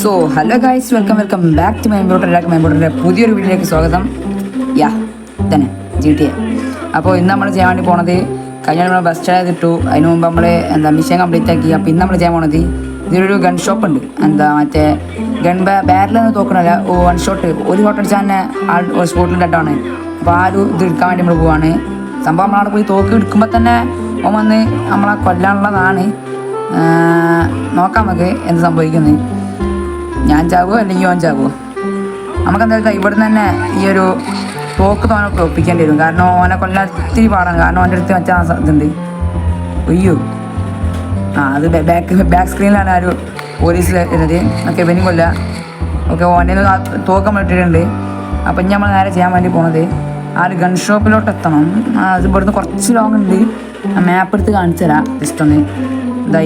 So hello guys, welcome back to മൈമ്പോട്ടറിൻ്റെ പുതിയൊരു വീഡിയോയിലേക്ക് സ്വാഗതം. തന്നെ GTA. അപ്പോൾ ഇന്ന് നമ്മൾ ചെയ്യാൻ വേണ്ടി പോണത്, കഴിഞ്ഞ നമ്മൾ ബസ് സ്റ്റാൻഡ് ചെയ്തിട്ടു, അതിന് മുമ്പ് നമ്മൾ മിഷൻ കംപ്ലീറ്റ് ആക്കി. അപ്പോൾ ഇന്ന് നമ്മൾ ചെയ്യാൻ പോണത്, ഇതിലൊരു ഗൺ ഷോപ്പ് ഉണ്ട്. മറ്റേ ഗൺ ബാരലൊന്നും തോക്കണല്ല, വൺ ഷോട്ട് ഒരു ഷോട്ട് അടിച്ചാൽ തന്നെ ഒരു സ്പോട്ടിൽ ഡെഡാണ്. അപ്പോൾ ആ ഒരു ഇത് എടുക്കാൻ വേണ്ടി നമ്മൾ പോവാണ്. സംഭവം നമ്മളവിടെ പോയി തോക്ക് എടുക്കുമ്പോൾ തന്നെ ഓൻ വന്ന് നമ്മളെ കൊല്ലാനുള്ളതാണ്. നോക്കാം നമുക്ക് എന്ത് സംഭവിക്കുന്നത്. ഞാൻ ചാവുമോ അല്ലെങ്കിൽ ഓൻ ചാവുമോ? നമുക്ക് എന്താ ഇവിടെ നിന്ന് തന്നെ ഈ ഒരു തോക്ക് തോനൊക്കെ ഒപ്പിക്കേണ്ടി വരും. കാരണം ഓനെ കൊല്ലാൻ ഒത്തിരി പാടാണ്. കാരണം ഓൻ്റെ അടുത്ത് വെച്ചാൽ ഇതുണ്ട്. അയ്യോ, അത് ബാക്ക് സ്ക്രീനിലാണ് ആ ഒരു പോലീസ് വരുന്നത്. ഓക്കെ, ഇവനും കൊല്ല. ഓക്കെ, ഓൻ്റെ തോക്ക് നമ്മൾ ഇട്ടിട്ടുണ്ട്. അപ്പം ഇനി നമ്മൾ നേരെ ചെയ്യാൻ വേണ്ടി പോണത് ആ ഒരു ഗൺ ഷോപ്പിലോട്ട് എത്തണം. അത് ഇവിടുന്ന് കുറച്ച് ലോങ് ഉണ്ട്. ആ മാപ്പ് എടുത്ത് കാണിച്ചു തരാം ജസ്റ്റ് ഒന്ന്.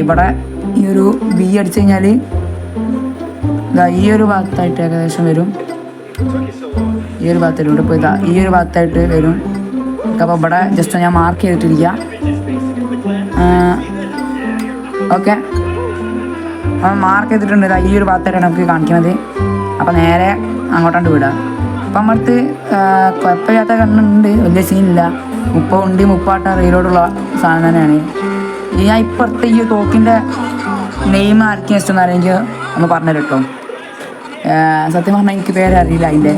ഇവിടെ ഈ ഒരു ബി അടിച്ചു കഴിഞ്ഞാൽ ഈ ഒരു ഭാഗത്തായിട്ട് ഏകദേശം വരും. ഈ ഒരു ഭാഗത്തായിട്ട് ഇവിടെ പോയി ഈ ഒരു ഭാഗത്തായിട്ട് വരും. അപ്പോൾ ഇവിടെ ജസ്റ്റ് ഞാൻ മാർക്ക് ചെയ്തിട്ടിരിക്കുക. ഓക്കെ, അപ്പം മാർക്ക് ചെയ്തിട്ടുണ്ട്. ഈ ഒരു ഭാഗത്തായിട്ടാണ് നമുക്ക് കാണിക്കുന്നത്. അപ്പോൾ നേരെ അങ്ങോട്ടാണ്ട് വിടുക. അപ്പം നമ്മളടുത്ത് കുഴപ്പമില്ലാത്ത കണ്ണുണ്ട്, വലിയ സീനില്ല. 30 ഉണ്ട്, 30 റീലോടുള്ള സാധനം തന്നെയാണ്. ഞാൻ ഇപ്പുറത്തെ ഈ തോക്കിൻ്റെ നെയിം ആർക്കും ഇഷ്ടം എനിക്ക് ഒന്ന് പറഞ്ഞുതരും കേട്ടോ. സത്യം പറഞ്ഞാൽ എനിക്ക് പേരറിയില്ല അതിൻ്റെ.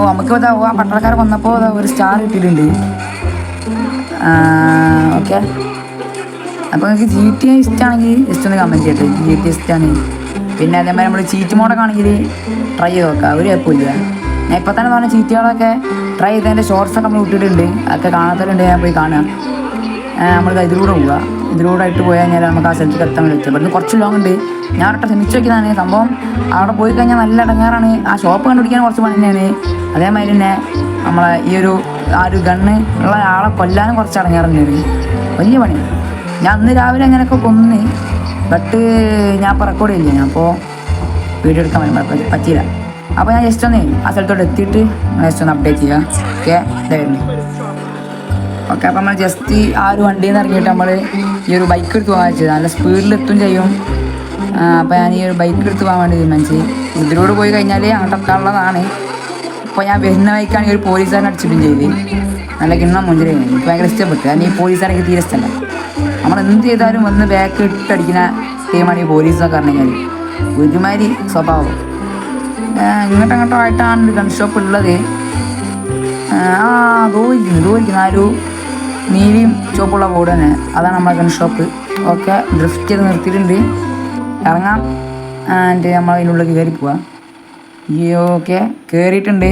നമുക്ക് ആ പട്ടാളക്കാരൻ വന്നപ്പോൾ ഒരു സ്റ്റാർ കിട്ടിയിട്ടുണ്ട്. ഓക്കെ, അപ്പോൾ നിങ്ങൾക്ക് GTA ഇഷ്ടമാണെങ്കിൽ ജസ്റ്റ് ഒന്ന് കമൻറ്റ് ചെയ്യട്ടെ. GTA ഇഷ്ടമാണ്. പിന്നെ അതേമാതിരി നമ്മൾ ചീറ്റ് മോഡൊക്കെ ആണെങ്കിൽ ട്രൈ ചെയ്ത് നോക്കാം, ഒരു കുഴപ്പമില്ല. ഞാൻ ഇപ്പോൾ തന്നെ പറഞ്ഞ ചീറ്റുകളൊക്കെ ട്രൈ ചെയ്തതിൻ്റെ ഷോർട്സൊക്കെ നമ്മൾ ഇട്ടിട്ടുണ്ട്. അതൊക്കെ കാണാത്തവരുണ്ട്, ഞാൻ പോയി കാണുക. നമ്മൾ ഇതിലൂടെ പോവുക. ഇതിലൂടെ ആയിട്ട് പോയി കഴിഞ്ഞാൽ നമുക്ക് ആ സ്ഥലത്തേക്ക് എത്താൻ വേണ്ടി വെച്ചാൽ ഇവിടുന്ന് കുറച്ച് ലോങ് ഉണ്ട്. ഞാൻ ഒരൊക്കെ ശ്രമിച്ചു നോക്കിയതാണ്. സംഭവം അവിടെ പോയി കഴിഞ്ഞാൽ നല്ല ഇടങ്ങാറാണ്. ആ ഷോപ്പ് കണ്ടുപിടിക്കാൻ കുറച്ച് പണി തന്നെയാണ്. അതേമാതിരി തന്നെ നമ്മളെ ഈ ഒരു ആ ഒരു ഗണ്ണ് ഉള്ള ആളെ കൊല്ലാനും കുറച്ച് ഇടങ്ങാറുണ്ട്. വലിയ പണിയാണ്. ഞാൻ അന്ന് രാവിലെ അങ്ങനെയൊക്കെ കൊന്ന്, ബട്ട് ഞാൻ ഇപ്പോൾ റെക്കോർഡ് ചെയ്യില്ല. ഞാൻ അപ്പോൾ വീഡിയോ എടുക്കാൻ പറ്റിയില്ല. അപ്പോൾ ഞാൻ ജസ്റ്റ് ഒന്ന് ആ സ്ഥലത്തോട്ട് എത്തിയിട്ട് ജസ്റ്റ് ഒന്ന് അപ്ഡേറ്റ് ചെയ്യുക. ഓക്കെ, ഇതായിരുന്നു. ഓക്കെ, അപ്പോൾ നമ്മൾ ജസ്റ്റ് ആ ഒരു വണ്ടിയിൽ നിന്ന് ഇറങ്ങിയിട്ട് നമ്മൾ ഈ ഒരു ബൈക്ക് എടുത്ത് പോകാൻ വെച്ചത്. നല്ല സ്പീഡിലെത്തും ചെയ്യും. അപ്പോൾ ഞാൻ ഈ ഒരു ബൈക്ക് എടുത്ത് പോകാൻ വേണ്ടി തീരുമാനിച്ച്. ഇതിലൂടെ പോയി കഴിഞ്ഞാൽ അങ്ങോട്ട് എത്താനുള്ളതാണ്. അപ്പോൾ ഞാൻ വരുന്ന ബൈക്കാണെങ്കിൽ ഒരു പോലീസുകാരനെ അടിച്ചിട്ടും ചെയ്ത് നല്ല കിണ്ണം മുഞ്ചിൽ എനിക്ക് ഭയങ്കര ഇഷ്ടപ്പെട്ടു. കാരണം ഈ പോലീസുകാരൊക്കെ തീരെ ഇഷ്ടമല്ല. നമ്മൾ എന്ത് ചെയ്താലും വന്ന് ബാക്ക് ഇട്ടടിക്കുന്ന ടീമാണ് ഈ പോലീസൊക്കെ പറഞ്ഞു കഴിഞ്ഞാൽ. ഒരുമാതിരി സ്വഭാവം. ഇങ്ങോട്ടോ ആയിട്ടാണ് ഗൺ ഷോപ്പ് ഉള്ളത്. ദൂരിക്കുന്നു ആ ഒരു നീലിയും ചുവപ്പുള്ള ബോർഡ് തന്നെ, അതാണ് നമ്മളെ ഗൺ ഷോപ്പ്. ഓക്കെ, ഡ്രിഫ്റ്റ് ചെയ്ത് നിർത്തിയിട്ടുണ്ട്. ഇറങ്ങാം. ആൻഡ് നമ്മൾ അതിനുള്ളിൽ കയറി പോവാം. ഓക്കെ, കയറിയിട്ടുണ്ട്.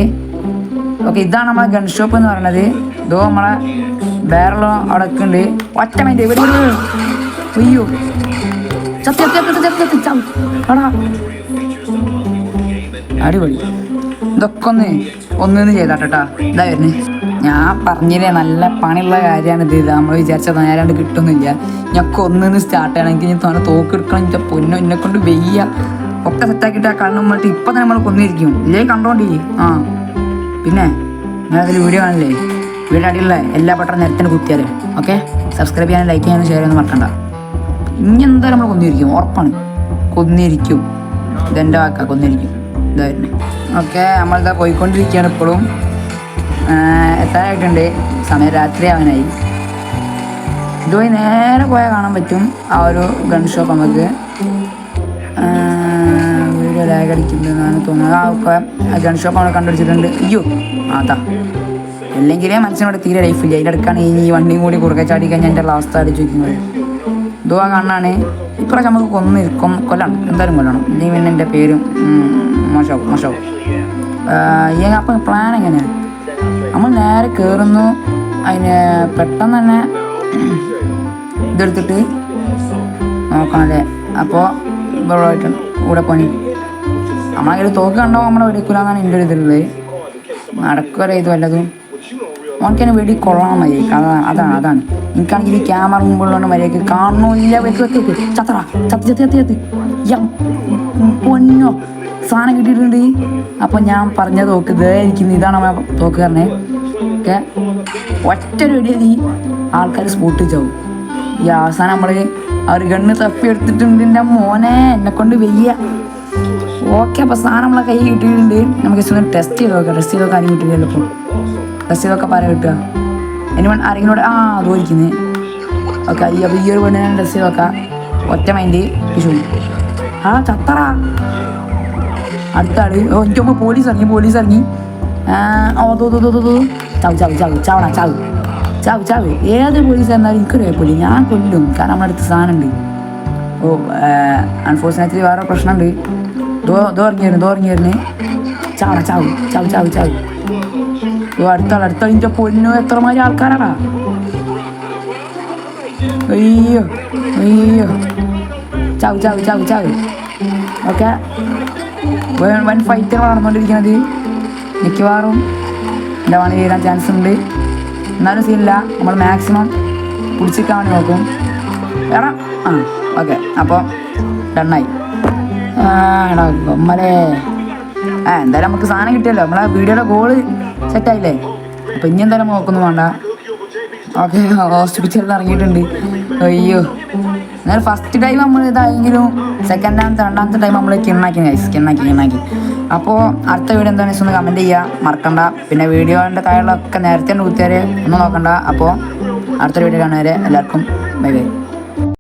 ഓക്കെ, ഇതാണ് നമ്മളെ ഗൺ ഷോപ്പ് എന്ന് പറയുന്നത്. ഇതോ നമ്മളെ ബാരലോ അവിടെ ഉണ്ട്. ഒറ്റ മൈൻഡ് അയ്യോ, അടിപൊളി. ഇതൊക്കെ ഒന്ന് ചെയ്താട്ടാ. ഇതാ വരുന്നേ. ഞാൻ പറഞ്ഞില്ലേ, നല്ല പണിയുള്ള കാര്യമാണിത്. നമ്മൾ വിചാരിച്ചാൽ നേരാണ്ട് കിട്ടുന്നില്ല. ഞങ്ങൾക്ക് ഒന്നിന്ന് സ്റ്റാർട്ട് ചെയ്യണം. എനിക്ക് തോന്നെ തോക്ക് എടുക്കണം. എൻ്റെ പൊന്നോ, എന്നെ കൊണ്ട് വെയ്യ. ഒക്കെ സെറ്റാക്കിയിട്ട് ആ കണ്ണും മറ്റും ഇപ്പം തന്നെ നമ്മൾ കൊന്നിരിക്കും. ഇല്ലേ കണ്ടോണ്ടി. പിന്നെ ഞാൻ അതിൽ വീഡിയോ കാണില്ലേ, വീഡിയോ അടിയുള്ള എല്ലാ ബട്ടണും നേരത്തിന് കുത്തിയാലേ. ഓക്കെ, സബ്സ്ക്രൈബ് ചെയ്യാനും ലൈക്ക് ചെയ്യാനും ഷെയർ ചെയ്യാനും മറക്കണ്ട. ഇനി എന്തായാലും നമ്മൾ കൊന്നിരിക്കും, ഉറപ്പാണ്. കൊന്നിരിക്കും. ഇതെൻ്റെ വാക്കാ, കൊന്നിരിക്കും. ഇതായിരുന്നു. ഓക്കെ, നമ്മളിതാ പോയിക്കൊണ്ടിരിക്കുകയാണ്. ഇപ്പോഴും എത്താനായിട്ടുണ്ട്. സമയം രാത്രി ആവാനായി. ഇതുവഴി നേരെ പോയാൽ കാണാൻ പറ്റും ആ ഒരു ഗൺ ഷോപ്പ്. നമുക്ക് വീഡിയോ ലാഗ് അടിക്കുന്നതെന്നാണ് തോന്നുന്നത്. ആ ഗൺ ഷോപ്പ് നമ്മൾ കണ്ടുപിടിച്ചിട്ടുണ്ട്. അയ്യോ, അതാ അല്ലെങ്കിലേ മനുഷ്യനോട് തീരെ ലൈഫില്ല. അതിലെടുക്കാണ് ഈ വണ്ടിയും കൂടി കുറുക്കെ ചാടി കഴിഞ്ഞാൽ എൻ്റെ അവസ്ഥ അടിച്ചു വയ്ക്കുന്നത്. ഇതുവാ കാണാണ്. ഇപ്രാവശ്യം നമുക്ക് കൊല്ലണം, എന്തായാലും കൊല്ലണം. ഇല്ലെങ്കിൽ പിന്നെ എൻ്റെ പേരും മോശമാവും. അപ്പം പ്ലാൻ എങ്ങനെയാണ്? നമ്മൾ നേരെ കയറുന്നു. അതിന് പെട്ടെന്ന് തന്നെ ഇതെടുത്തിട്ട് നോക്കണല്ലേ. അപ്പോൾ ഇവളായിട്ട് കൂടെ പണി നമ്മളങ്ങനെ തോക്ക് കണ്ടോ നമ്മളെ വെടിക്കൂലെന്നാണ് എൻ്റെ ഒരു ഇതിലുള്ളത്. നടക്കുവരെ ഇത് വല്ലതും ഓനക്കതിനെ വെടി കൊള്ളണം മര്യാദക്ക്. അതാണ് എനിക്കാണെങ്കിൽ ഈ ക്യാമറ മുമ്പുള്ളതുകൊണ്ട് മര്യാദക്ക് കാണണമില്ല. ചത്തി പൊന്നോ സാധനം കിട്ടിയിട്ടുണ്ട്. അപ്പം ഞാൻ പറഞ്ഞ തോക്ക് ഇതായിരിക്കുന്നു. ഇതാണ് നമ്മൾ തോക്ക് പറഞ്ഞത്. ഓക്കെ, ഒറ്റ വെടിയിൽ ആൾക്കാർ സ്പോട്ട് ചാവും. ഈ അവസാനം നമ്മൾ അവർ ഗണ്ണ് തപ്പി എടുത്തിട്ടുണ്ട് എൻ്റെ മോനെ, എന്നെ കൊണ്ട് വെയ്യ. ഓക്കെ, അപ്പോൾ സാധനം നമ്മളെ കൈ കിട്ടിയിട്ടുണ്ട്. നമുക്ക് ജസ്റ്റ് ഒന്ന് ടെസ്റ്റ് ചെയ്ത് നോക്കാം. ടെസ്റ്റ് ചെയ്ത് നോക്കാൻ ആരും കിട്ടില്ലല്ലോ ഇപ്പോൾ. ടെസ്റ്റ് ചെയ്ത് നോക്കാൻ പറയാൻ കിട്ടുക ഇനി ആരെങ്കിലും അതോരിക്കുന്നത്. ഓക്കെ, അപ്പോൾ ഈ ഒരു പെണ്ണിനെ ടെസ്റ്റ് ചെയ്ത് നോക്കാം. ഒറ്റ മൈൻഡ് വിഷു ചത്തറ അടുത്ത ആള്. എനിക്ക് മുമ്പ് പോലീസ് ഇറങ്ങി. ചാവ്. ഏത് പോലീസ് എന്നാലും എനിക്കൊരു കുഴപ്പമില്ല, ഞാൻ കൊല്ലും. കാരണം നമ്മുടെ അടുത്ത് സാധനമുണ്ട്. അൺഫോർച്ചുനേറ്റ്ലി വേറെ പ്രശ്നമുണ്ട്. ഇറങ്ങിയിരുന്നു. ചാവ്. അടുത്ത എൻ്റെ പൊന്നു, എത്രമാതിരി ആൾക്കാരാടാ. അയ്യോ ചാവ്. ഓക്കെ, വൻ ഫൈറ്റാണ് നടന്നുകൊണ്ടിരിക്കുന്നത്. മിക്കവാറും എൻ്റെ പണി വീഴാൻ ചാൻസ് ഉണ്ട്. എന്നാലും സീനില്ല, നമ്മൾ മാക്സിമം പിടിച്ചിരിക്കാൻ വേണ്ടി നോക്കും. വേറെ ഓക്കെ, അപ്പോൾ ഡണ്ണായി. എടാ ഗമ്മലേ, എന്തായാലും നമുക്ക് സാധനം കിട്ടിയല്ലോ. നമ്മളെ വീഡിയോയുടെ ഗോള് സെറ്റായില്ലേ. അപ്പോൾ ഇനി എന്തായാലും നോക്കൊന്നും വേണ്ട. ഓക്കെ, ഹോസ്പിറ്റലിൽ ഇറങ്ങിയിട്ടുണ്ട്. അയ്യോ, എന്നാൽ ഫസ്റ്റ് ടൈം നമ്മൾ ഇതായെങ്കിലും രണ്ടാമത്തെ ടൈം നമ്മൾ കിണ്ണാക്കി. അപ്പോൾ അടുത്ത വീഡിയോ എന്താണെന്ന് വെച്ചാൽ ഒന്ന് കമൻറ്റ് ചെയ്യുക മറക്കണ്ട. പിന്നെ വീഡിയോൻ്റെ താഴെയുള്ളതൊക്കെ നേരത്തെ കുത്തിയാൽ ഒന്നും നോക്കണ്ട. അപ്പോൾ അടുത്ത വീഡിയോ കാണുന്നവരെ എല്ലാവർക്കും ബൈ.